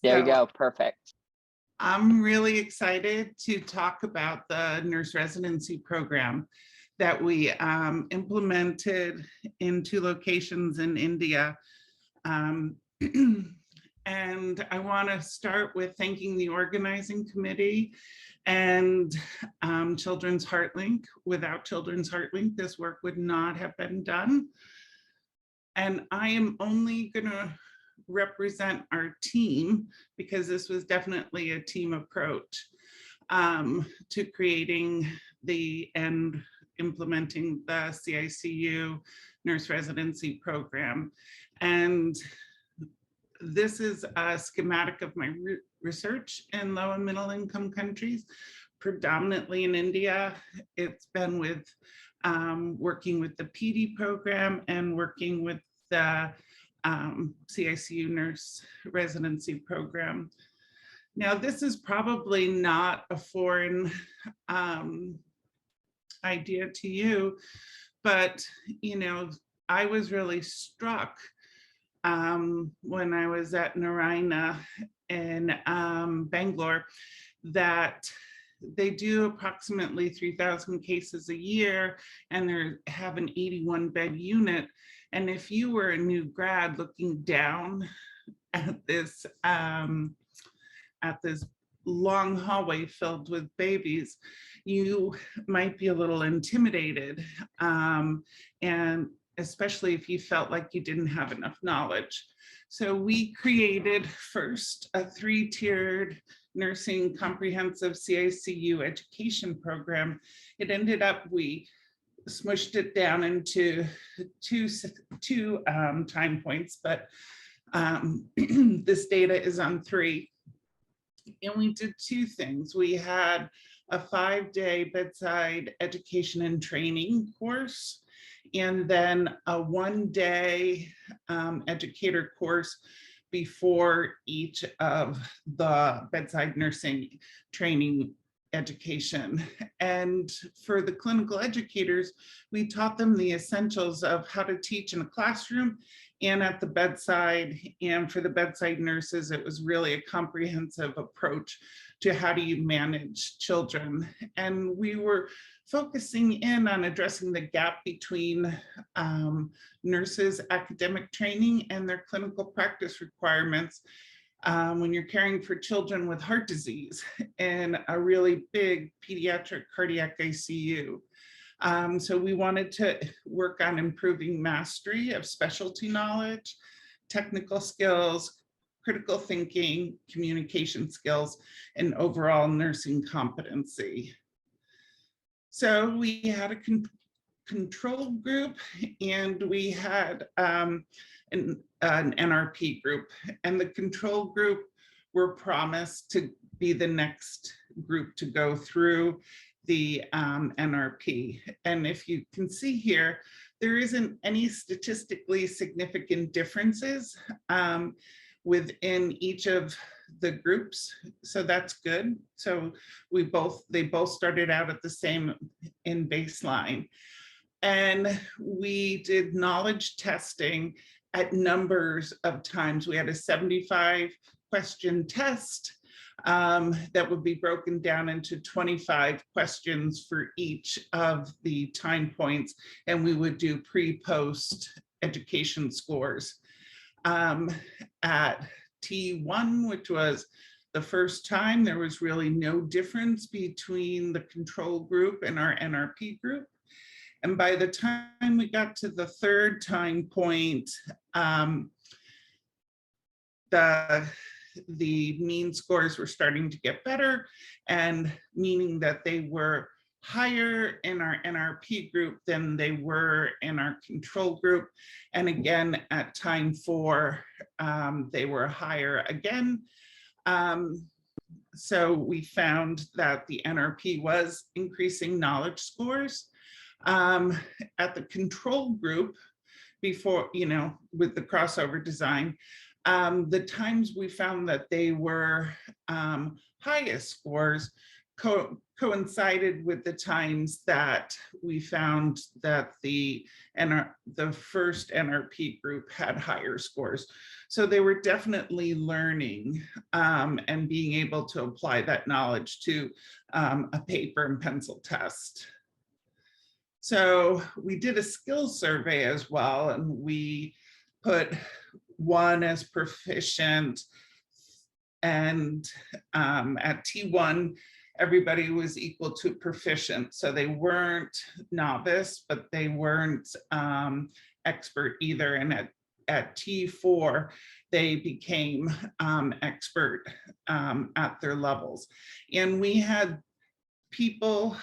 There you So go. Perfect. I'm really excited to talk about the nurse residency program that we implemented in 2 locations in India. Um, and I want to start with thanking the organizing committee and Children's HeartLink. Without Children's HeartLink, this work would not have been done. And I am only going to represent our team because this was definitely a team approach to creating and implementing the CICU nurse residency program. And this is a schematic of my research in low and middle income countries, predominantly in India. It's been with working with the PD program and working with the CICU nurse residency program. Now, this is probably not a foreign idea to you, but I was really struck when I was at Narayana in Bangalore that they do approximately 3,000 cases a year, and they have an 81-bed unit. And if you were a new grad looking down at this long hallway filled with babies, you might be a little intimidated, and especially if you felt like you didn't have enough knowledge. So we created first a 3-tiered nursing comprehensive CICU education program. It ended up, we smushed it down into two time points, but this data is on 3. And we did 2 things. We had a 5-day bedside education and training course, and then a 1-day educator course before each of the bedside nursing training education. And for the clinical educators, we taught them the essentials of how to teach in a classroom and at the bedside. And for the bedside nurses, it was really a comprehensive approach to how do you manage children. And we were focusing in on addressing the gap between nurses' academic training and their clinical practice requirements when you're caring for children with heart disease in a really big pediatric cardiac ICU. So we wanted to work on improving mastery of specialty knowledge, technical skills, critical thinking, communication skills, and overall nursing competency. So we had a control group, and we had an NRP group, and the control group were promised to be the next group to go through the NRP. And if you can see here, there isn't any statistically significant differences within each of the groups, so that's good. So they both started out at the same in baseline. And we did knowledge testing at numbers of times. We had a 75 question test that would be broken down into 25 questions for each of the time points. And we would do pre-post education scores. At T1, which was the first time, there was really no difference between the control group and our NRP group. And by the time we got to the 3rd time point, the mean scores were starting to get better, and meaning that they were higher in our NRP group than they were in our control group. And again, at time 4, they were higher again. So we found that the NRP was increasing knowledge scores. At the control group, before, with the crossover design, the times we found that they were highest scores coincided with the times that we found that the first NRP group had higher scores. So they were definitely learning and being able to apply that knowledge to a paper and pencil test. So we did a skills survey as well, and we put 1 as proficient, and at T1, everybody was equal to proficient. So they weren't novice, but they weren't expert either. And at T4, they became expert at their levels. And we had people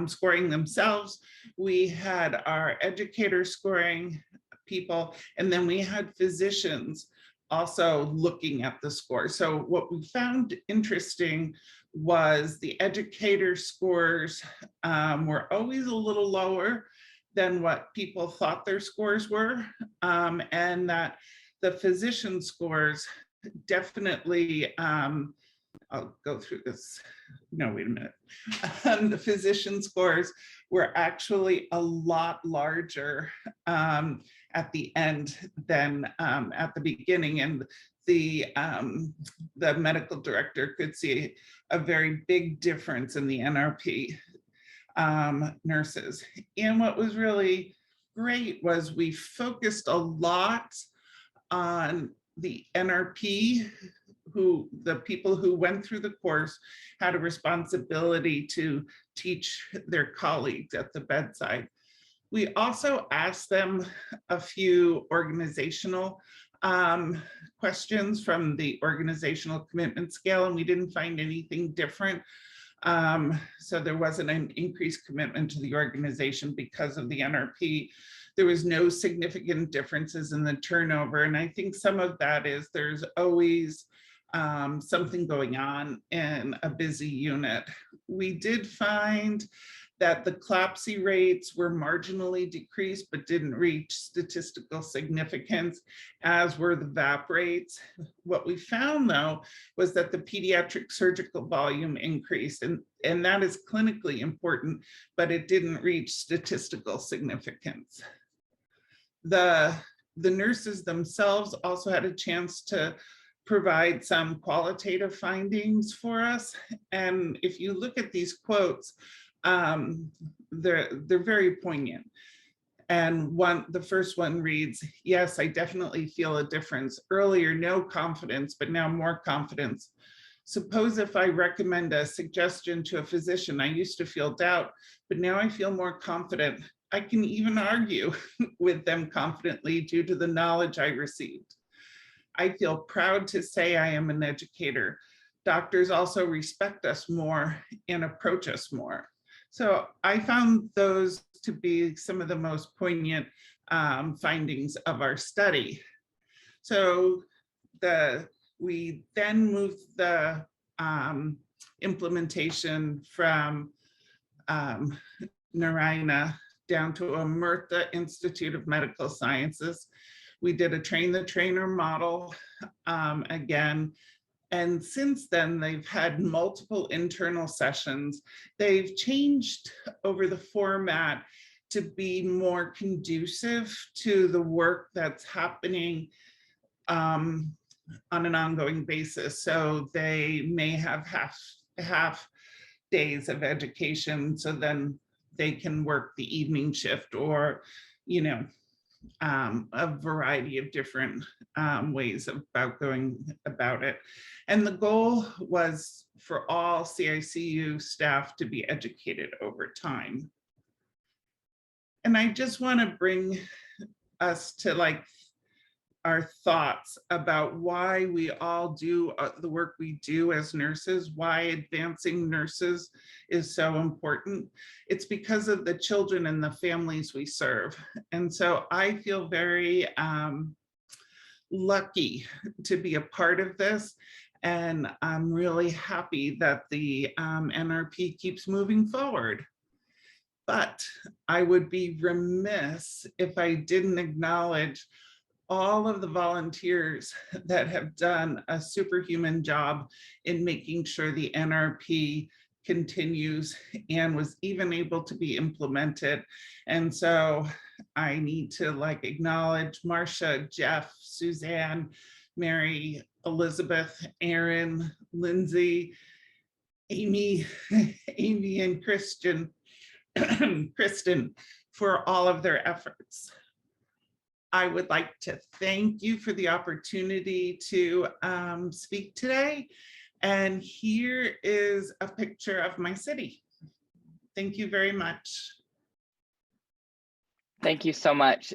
scoring themselves. We had our educators scoring people, and then we had physicians also looking at the score. So what we found interesting was the educator scores were always a little lower than what people thought their scores were, and that the physician scores definitely, I'll go through this. No, wait a minute. The physician scores were actually a lot larger at the end than at the beginning, and the medical director could see a very big difference in the NRP nurses. And what was really great was we focused a lot on the NRP, the people who went through the course had a responsibility to teach their colleagues at the bedside. We also asked them a few organizational questions from the organizational commitment scale, and we didn't find anything different. So there wasn't an increased commitment to the organization because of the NRP. There was no significant differences in the turnover. And I think some of that is there's always something going on in a busy unit. We did find that the CLABSI rates were marginally decreased, but didn't reach statistical significance, as were the VAP rates. What we found, though, was that the pediatric surgical volume increased, and that is clinically important, but it didn't reach statistical significance. The nurses themselves also had a chance to provide some qualitative findings for us. And if you look at these quotes, they're very poignant. And the first one reads, "Yes, I definitely feel a difference. Earlier, no confidence, but now more confidence. Suppose if I recommend a suggestion to a physician, I used to feel doubt, but now I feel more confident. I can even argue with them confidently due to the knowledge I received. I feel proud to say I am an educator. Doctors also respect us more and approach us more." So I found those to be some of the most poignant findings of our study. So we then moved the implementation from Narayana down to Amrita Institute of Medical Sciences. We did a train the trainer model again. And since then, they've had multiple internal sessions. They've changed over the format to be more conducive to the work that's happening on an ongoing basis. So they may have half days of education, so then they can work the evening shift, or, you know, a variety of different ways about going about it. And the goal was for all CICU staff to be educated over time. And I just want to bring us to like our thoughts about why we all do the work we do as nurses, why advancing nurses is so important. It's because of the children and the families we serve. And so I feel very lucky to be a part of this. And I'm really happy that the NRP keeps moving forward. But I would be remiss if I didn't acknowledge all of the volunteers that have done a superhuman job in making sure the NRP continues and was even able to be implemented. And so I need to like acknowledge Marcia, Jeff, Suzanne, Mary, Elizabeth, Aaron, Lindsay, Amy, Amy and Kristen for all of their efforts. I would like to thank you for the opportunity to speak today. And here is a picture of my city. Thank you very much. Thank you so much.